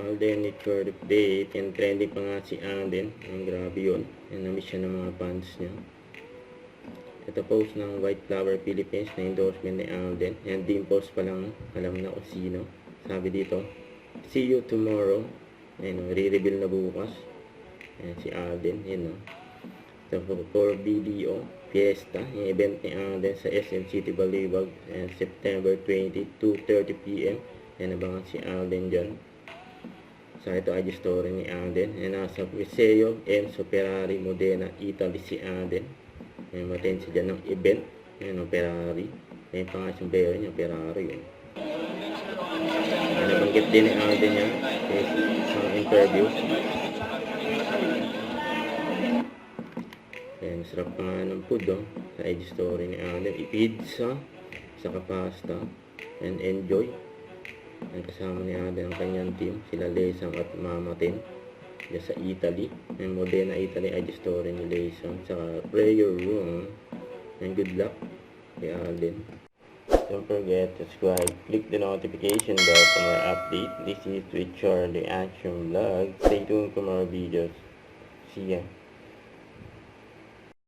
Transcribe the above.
Alden birthday date, and trending pa nga si Alden. Ang grabe yun. Yan, na-miss siya ng mga fans niya. Ito post ng White Flower Philippines na endorsement ni Alden. Yan, din post pa lang, alam na kung sino. Sabi dito, see you tomorrow. Yan, re-reveal na bukas. Yan, si Alden. Yan, no. Ito for video Fiesta, yung event ni Alden sa SM City Balibag, September 20, 2:30 PM. Yan, abangan si Alden dyan. Sa ito IG story ni Alden. Yan, nasa Museo Enzo Ferrari, Modena, Italy si Alden. Yan, matin siya dyan ng event. Yan, no, Ferrari. Yan pa nga siyang bayo niya, Ferrari. Yan. Yan, nabanggit din ni Alden yan sa interview. Yan, sarap pa nga ng food, oh. Sa IG story ni Alden. Pizza, saka pasta, and enjoy. Yan, kasama ni Alden ang kanyang team. Sila Lesang at Mamatin. Yan sa Italy. Yan, Modena, Italy, IG story ni Lesang. Saka prayer room. Yan, good luck kay Alden. Don't forget to subscribe. Click the notification bell for more update. This is with Charlie Action Vlog. Stay tuned for more videos. See ya.